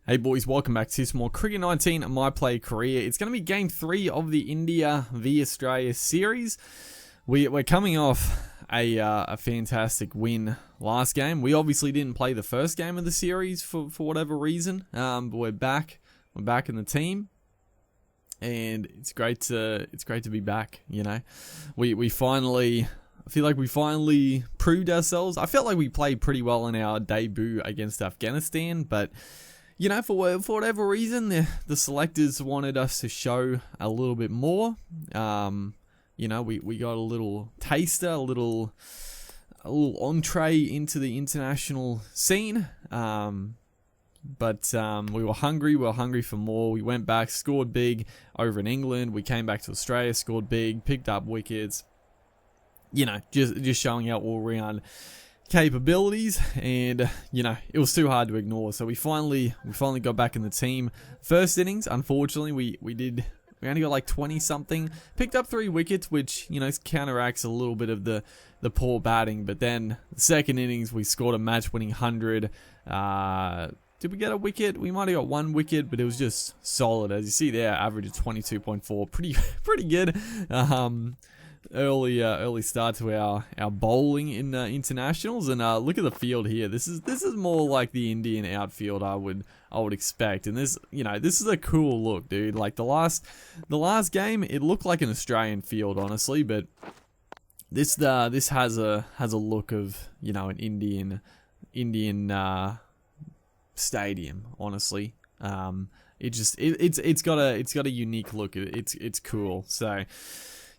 Hey boys, welcome back to some more Cricket 19 My Play Career. It's going to be game 3 of the India v Australia series. We're coming off a fantastic win last game. We obviously didn't play the first game of the series for whatever reason, but we're back. We're back in the team, and it's great to be back. You know, we finally. I feel like we finally proved ourselves. I felt like we played pretty well in our debut against Afghanistan, but you know, for whatever reason, the selectors wanted us to show a little bit more. You know, we got a little taster, a little entree into the international scene. But we were hungry. We were hungry for more. We went back, scored big over in England. We came back to Australia, scored big, picked up wickets. You know, just showing our all-round capabilities, and you know, it was too hard to ignore. So we finally got back in the team. First innings, unfortunately, we only got like 20 something, picked up 3 wickets, which, you know, counteracts a little bit of the poor batting. But then the second innings, we scored a match winning 100. Did we get a wicket? We might have got 1 wicket, but it was just solid. As you see there, average of 22.4, pretty good. Early start to our bowling in internationals, and look at the field here. This is more like the Indian outfield I would expect, and this, you know, this is a cool look, dude. Like the last game, it looked like an Australian field, honestly, but this has a look of, you know, an Indian stadium, honestly. It's got a unique look. It's cool. So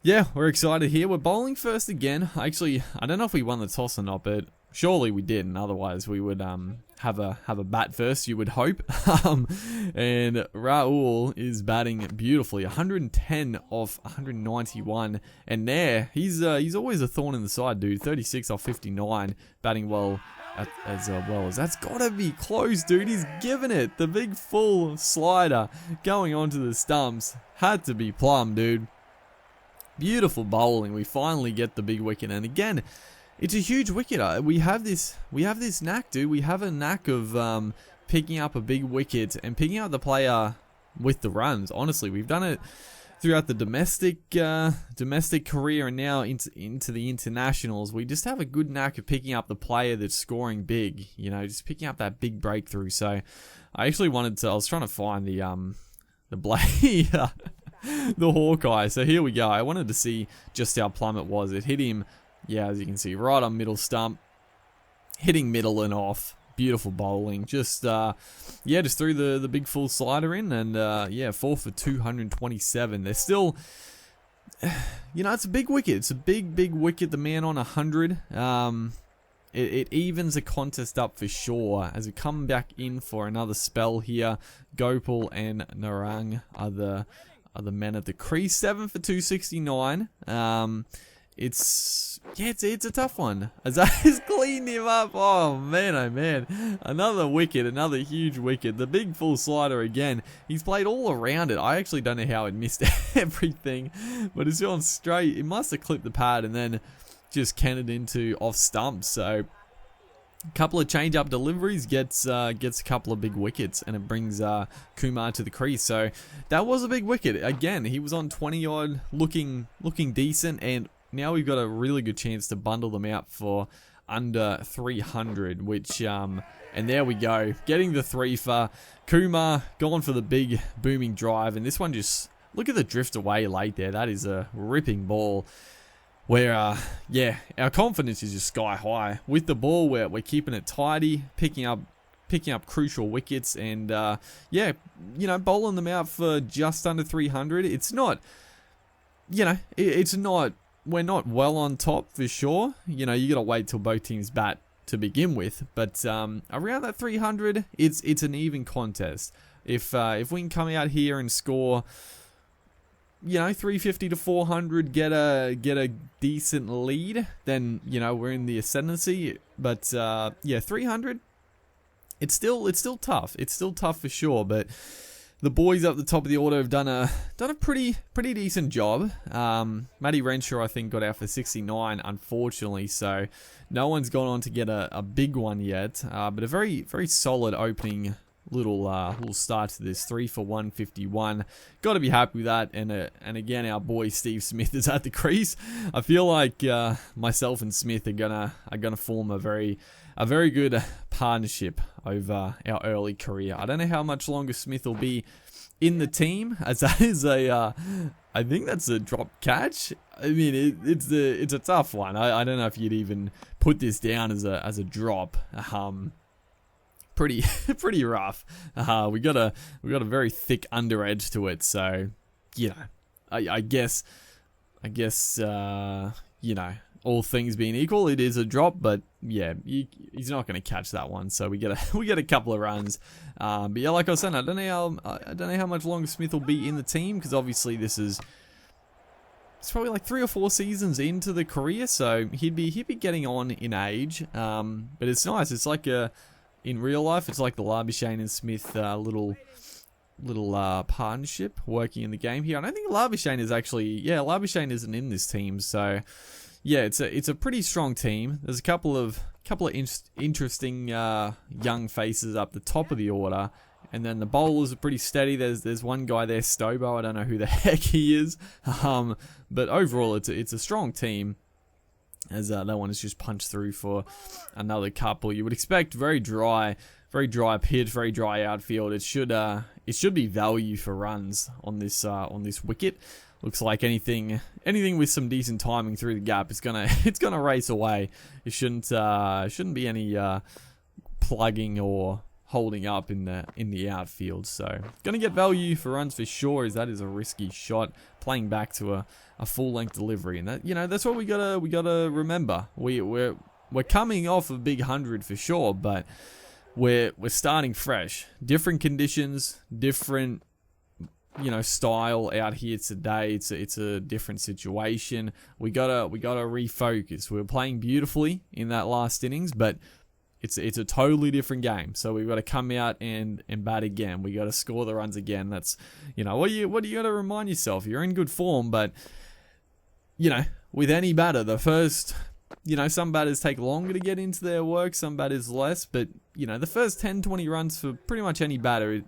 yeah, we're excited here. We're bowling first again. Actually, I don't know if we won the toss or not, but surely we didn't. Otherwise, we would have a bat first, you would hope. And Rahul is batting beautifully, 110 off 191, and there he's always a thorn in the side, dude. 36 off 59, batting well as that's gotta be close, dude. He's given it the big full slider going onto the stumps. Had to be plumb, dude. Beautiful bowling. We finally get the big wicket, and again, it's a huge wicket. We have this knack, dude. We have a knack of picking up a big wicket and picking out the player with the runs. Honestly, we've done it throughout the domestic career, and now into the internationals. We just have a good knack of picking up the player that's scoring big. You know, just picking up that big breakthrough. So, I actually I was trying to find the blade. The Hawkeye. So here we go. I wanted to see just how plumb it was. It hit him, yeah, as you can see, right on middle stump, hitting middle and off. Beautiful bowling. Just just threw the big full slider in, and 4 for 227. They're still, you know, it's a big wicket. It's a big wicket. The man on 100. It evens the contest up for sure as we come back in for another spell here. Gopal and Narang are the men at the crease. 7 for 269. It's a tough one. Azai's cleaned him up. Oh man. Another wicket, another huge wicket. The big full slider again. He's played all around it. I actually don't know how it missed everything, but it's gone straight. It must have clipped the pad and then just canted into off stumps. So a couple of change-up deliveries gets a couple of big wickets, and it brings Kumar to the crease. So that was a big wicket. Again, he was on 20-odd, looking decent, and now we've got a really good chance to bundle them out for under 300, which, and there we go. Getting the 3 for Kumar, going for the big booming drive, and this one just, look at the drift away late there. That is a ripping ball. Where, our confidence is just sky high. With the ball, we're keeping it tidy, picking up crucial wickets, and, bowling them out for just under 300. It's not, you know, it's not, we're not well on top for sure. You know, you got to wait till both teams bat to begin with. But around that 300, it's an even contest. If we can come out here and score, you know, 350 to 400, get a decent lead, then, you know, we're in the ascendancy. But 300, it's still tough. It's still tough for sure. But the boys up the top of the order have done a pretty decent job. Matty Renshaw, I think, got out for 69, unfortunately. So no one's gone on to get a big one yet. But a very solid opening little start to this. 3 for 151. Got to be happy with that. And again, our boy Steve Smith is at the crease. I feel like myself and Smith are gonna form a very good partnership over our early career. I don't know how much longer Smith will be in the team, as that is I think that's a drop catch. I mean, it's a tough one. I don't know if you'd even put this down as a drop. Pretty rough. We got a very thick under edge to it, so you know, I guess you know, all things being equal, it is a drop, but yeah, he's not going to catch that one. So we get a couple of runs. But yeah, like I was saying, I don't know how much longer Smith will be in the team, because obviously it's probably like 3 or 4 seasons into the career, so he'd be getting on in age. But it's nice. It's like in real life, it's like the Labuschagne and Smith little partnership working in the game here. I don't think Labuschagne isn't in this team, so yeah, it's a pretty strong team. There's a couple of interesting young faces up the top of the order, and then the bowlers are pretty steady. There's one guy there, Stobo. I don't know who the heck he is, but overall it's a strong team. As that one has just punched through for another couple. You would expect very dry pitch, very dry outfield. It should be value for runs on this wicket. Looks like anything with some decent timing through the gap, it's gonna race away. It shouldn't be any plugging or holding up in the outfield. So gonna get value for runs for sure, as that is a risky shot, playing back to a full length delivery, and that, you know, that's what we gotta remember. We're coming off a big 100 for sure, but we're starting fresh, different conditions, different, you know, style out here today. It's a different situation. We gotta refocus. We were playing beautifully in that last innings, but it's a totally different game. So we've got to come out and bat again. We got to score the runs again. That's, you know, what do you got to remind yourself? You're in good form, but you know, with any batter, the first, you know, some batters take longer to get into their work, some batters less, but you know, the first 10-20 runs for pretty much any batter,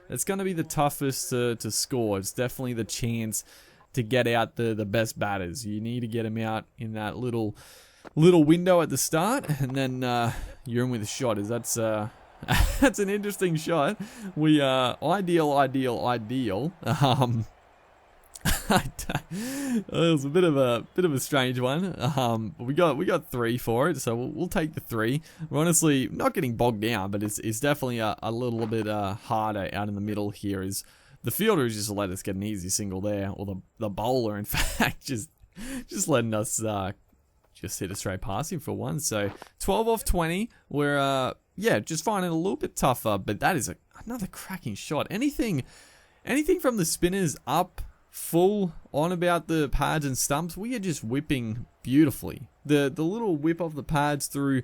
that's going to be the toughest to score. It's definitely the chance to get out the best batters. You need to get them out in that little window at the start, and then you're in with a shot. That's an interesting shot. We ideal. It was a bit of a strange one. But we got 3 for it, so we'll take the 3. We're honestly not getting bogged down, but it's definitely a little bit harder out in the middle here. Is the fielder just let us get an easy single there, or the bowler, in fact, just letting us just hit a straight past him for one. So 12 off 20. We're just finding it a little bit tougher, but that is another cracking shot. Anything from the spinners up full on about the pads and stumps, we are just whipping beautifully. The little whip of the pads through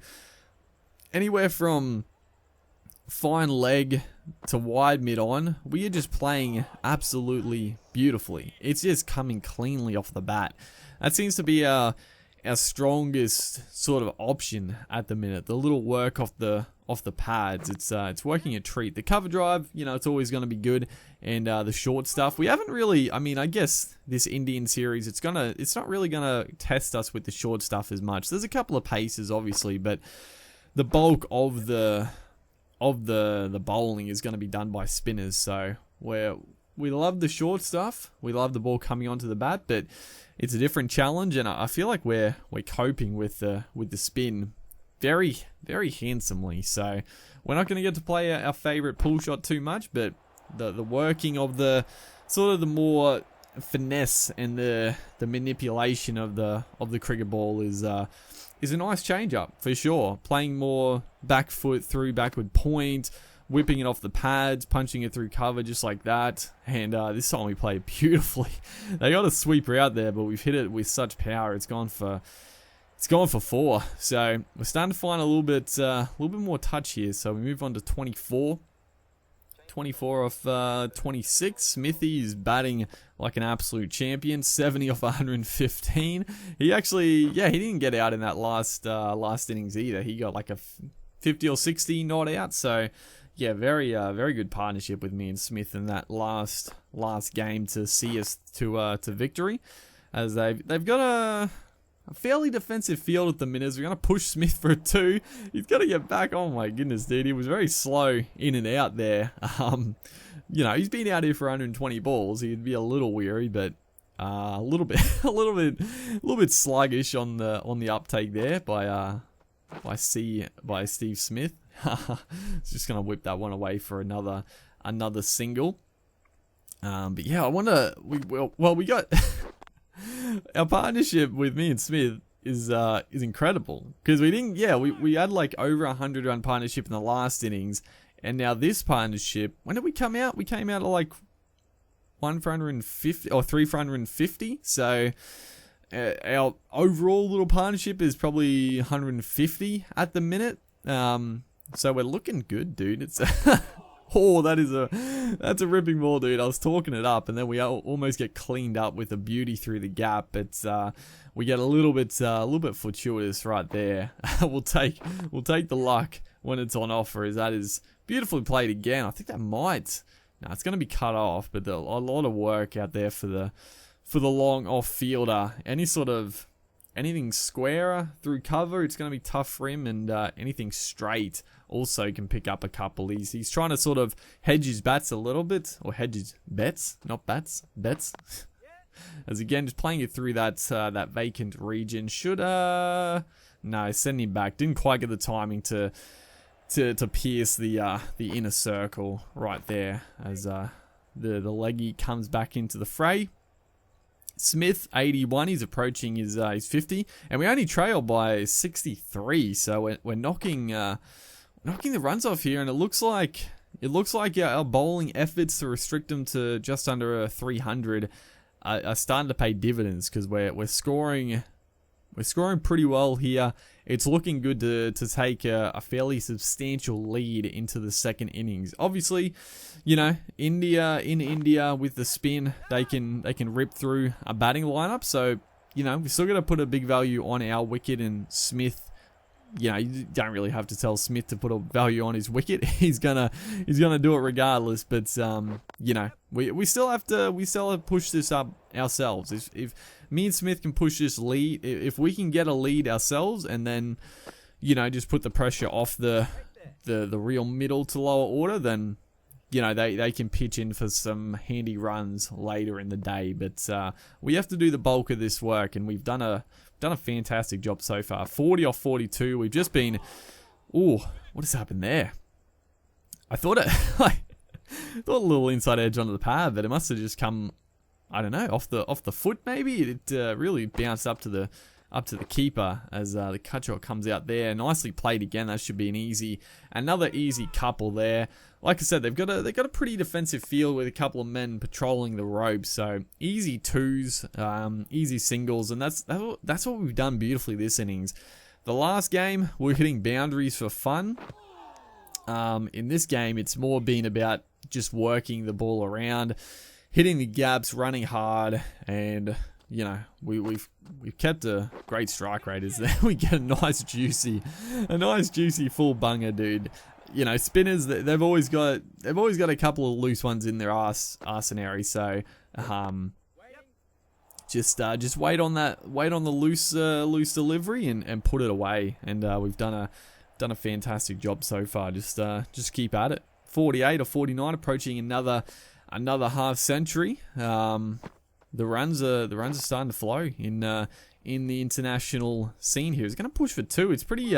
anywhere from fine leg to wide mid on, we are just playing absolutely beautifully. It's just coming cleanly off the bat. That seems to be our strongest sort of option at the minute. The little work off the pads, it's working a treat. The cover drive, you know, it's always going to be good, and the short stuff, we haven't really. I mean, I guess this Indian series, it's not really gonna test us with the short stuff as much. There's a couple of paces, obviously, but the bulk of the bowling is going to be done by spinners. So we love the short stuff. We love the ball coming onto the bat, but it's a different challenge, and I feel like we're coping with the spin very, very handsomely. So we're not going to get to play our favorite pull shot too much, but the working of the sort of the more finesse and the manipulation of the cricket ball is a nice change up for sure. Playing more back foot through backward point, whipping it off the pads, punching it through cover just like that. And this time we played beautifully. They got a sweeper out there, but we've hit it with such power. It's gone for 4. So we're starting to find a little bit more touch here. So we move on to 24. 24 off 26. Smithy is batting like an absolute champion. 70 off 115. He actually, he didn't get out in that last innings either. He got like a 50 or 60 not out. So yeah, very good partnership with me and Smith in that last game to see us to victory, as they've got a fairly defensive field at the minute. We're going to push Smith for a 2. He's got to get back. Oh my goodness, dude. He was very slow in and out there. You know, he's been out here for 120 balls. He'd be a little weary, but a little bit sluggish on the uptake there by Steve Smith. It's just going to whip that one away for another single. But yeah, I wonder, we got our partnership with me and Smith is incredible, because we had like over 100 run partnership in the last innings, and now this partnership, when did we come out? We came out at like 1 for 150 or 3 for 150. So our overall little partnership is probably 150 at the minute. So we're looking good, dude. It's oh, that's a ripping ball, dude. I was talking it up, and then we almost get cleaned up with a beauty through the gap. It's we get a little bit fortuitous right there. We'll take the luck when it's on offer. That is beautifully played again. I think that might. No, it's going to be cut off, but a lot of work out there for the long off fielder. Anything squarer through cover, it's going to be tough for him, and anything straight also can pick up a couple. He's trying to sort of hedge his bats a little bit, or hedge his bets, not bats, bets. As again, just playing it through that vacant region. Should no, send him back. Didn't quite get the timing to pierce the inner circle right there, as the leggy comes back into the fray. Smith 81, he's approaching his 50, and we only trail by 63, so we're knocking the runs off here, and it looks like our bowling efforts to restrict them to just under a 300 are starting to pay dividends, because we're scoring pretty well here. It's looking good to take a fairly substantial lead into the second innings. Obviously, you know, India with the spin, they can rip through a batting lineup. So, you know, we still got to put a big value on our wicket, and Smith. You know, you don't really have to tell Smith to put a value on his wicket. He's gonna do it regardless. But you know, we still have to push this up ourselves. If me and Smith can push this lead, if we can get a lead ourselves, and then, you know, just put the pressure off the real middle to lower order, then, you know, they can pitch in for some handy runs later in the day. But we have to do the bulk of this work, and we've done a fantastic job so far. 40 off 42. We've just been... Ooh, what has happened there? I thought it... thought a little inside edge onto the pad, but it must have just come, I don't know, off the foot maybe. It really bounced up to the keeper as the cut shot comes out there. Nicely played again. That should be another easy couple there. Like I said, they've got a pretty defensive field with a couple of men patrolling the ropes. So easy twos, easy singles, and that's what we've done beautifully this innings. The last game, we're hitting boundaries for fun. In this game, it's more been about just working the ball around, hitting the gaps, running hard, and, you know, we've kept a great strike rate. Is there? We get a nice juicy full bunger, dude. You know, spinners, they've always got a couple of loose ones in their arsenary. So just wait on the loose delivery and put it away. And we've done a fantastic job so far. Just keep at it. 48 or 49, approaching another half century. The runs are starting to flow in the international scene here. He's going to push for 2. It's pretty.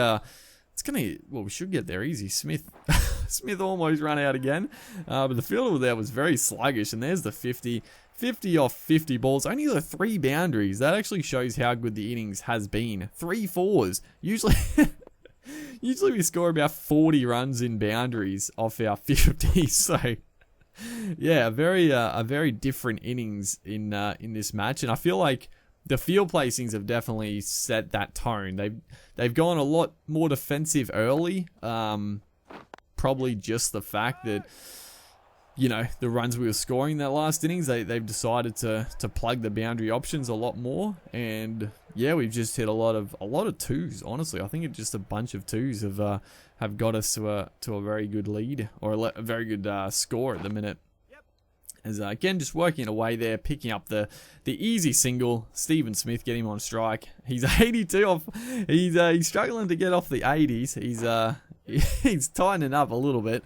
We should get there easy. Smith almost ran out again, but the fielder there was very sluggish, and there's the 50 off 50 balls. Only the 3 boundaries. That actually shows how good the innings has been. 3 fours. Usually we score about 40 runs in boundaries off our 50. So yeah, a very different innings in this match, and I feel like the field placings have definitely set that tone. They've gone a lot more defensive early. Probably just the fact that you know, the runs we were scoring that last innings. They've decided to plug the boundary options a lot more, and yeah, we've just hit a lot of twos. Honestly, I think it's just a bunch of twos have got us to a very good lead, or a very good score at the minute. As again, just working away there, picking up the easy single. Stephen Smith, get him on strike. He's 82 off. He's struggling to get off the 80s. He's tightening up a little bit.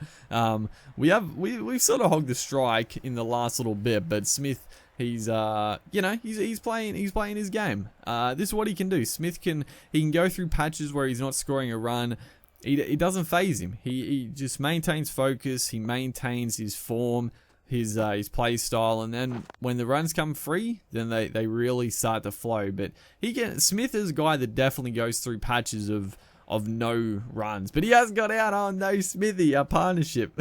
We've sort of hogged the strike in the last little bit, but Smith, he's playing his game. This is what he can do. Smith can go through patches where he's not scoring a run. It doesn't faze him. He just maintains focus. He maintains his form, his play style, and then when the runs come free, then they really start to flow. But Smith is a guy that definitely goes through patches of no runs, but he has got out on No Smithy, our partnership.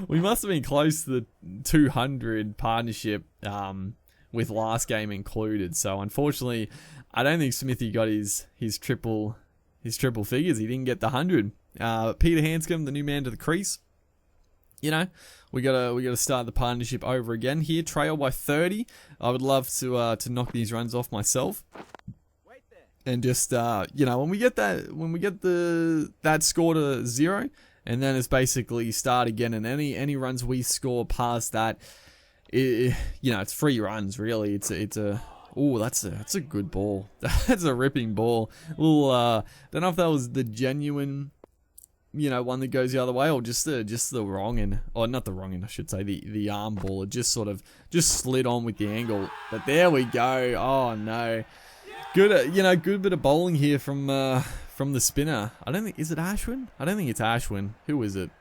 We must have been close to the 200 partnership with last game included. So unfortunately, I don't think Smithy got his triple figures. He didn't get the 100. Peter Hanscom, the new man to the crease. You know, we gotta start the partnership over again here. Trail by 30. I would love to knock these runs off myself. And just you know, when we get that score to 0, and then it's basically start again. And any runs we score past that, you know, it's free runs really. It's a that's a good ball. That's a ripping ball. Don't know if that was the genuine, you know, one that goes the other way, or just the wrong end, or not the wrong end, I should say, the arm ball. It just sort of slid on with the angle. But there we go. Oh no. Good, you know, good bit of bowling here from the spinner. Is it Ashwin? I don't think it's Ashwin. Who is it?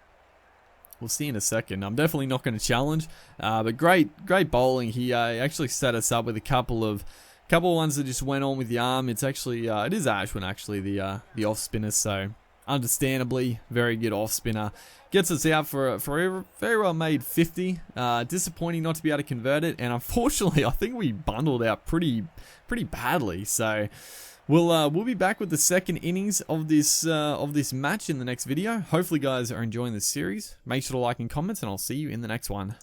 We'll see in a second. I'm definitely not going to challenge, but great bowling. He actually set us up with a couple of ones that just went on with the arm. It's actually it is Ashwin actually, the off spinner. So understandably, very good off spinner. Gets us out for a very well made 50. Disappointing not to be able to convert it, and unfortunately, I think we bundled out pretty badly. So we'll be back with the second innings of this match in the next video. Hopefully, guys are enjoying this series. Make sure to like and comment, and I'll see you in the next one.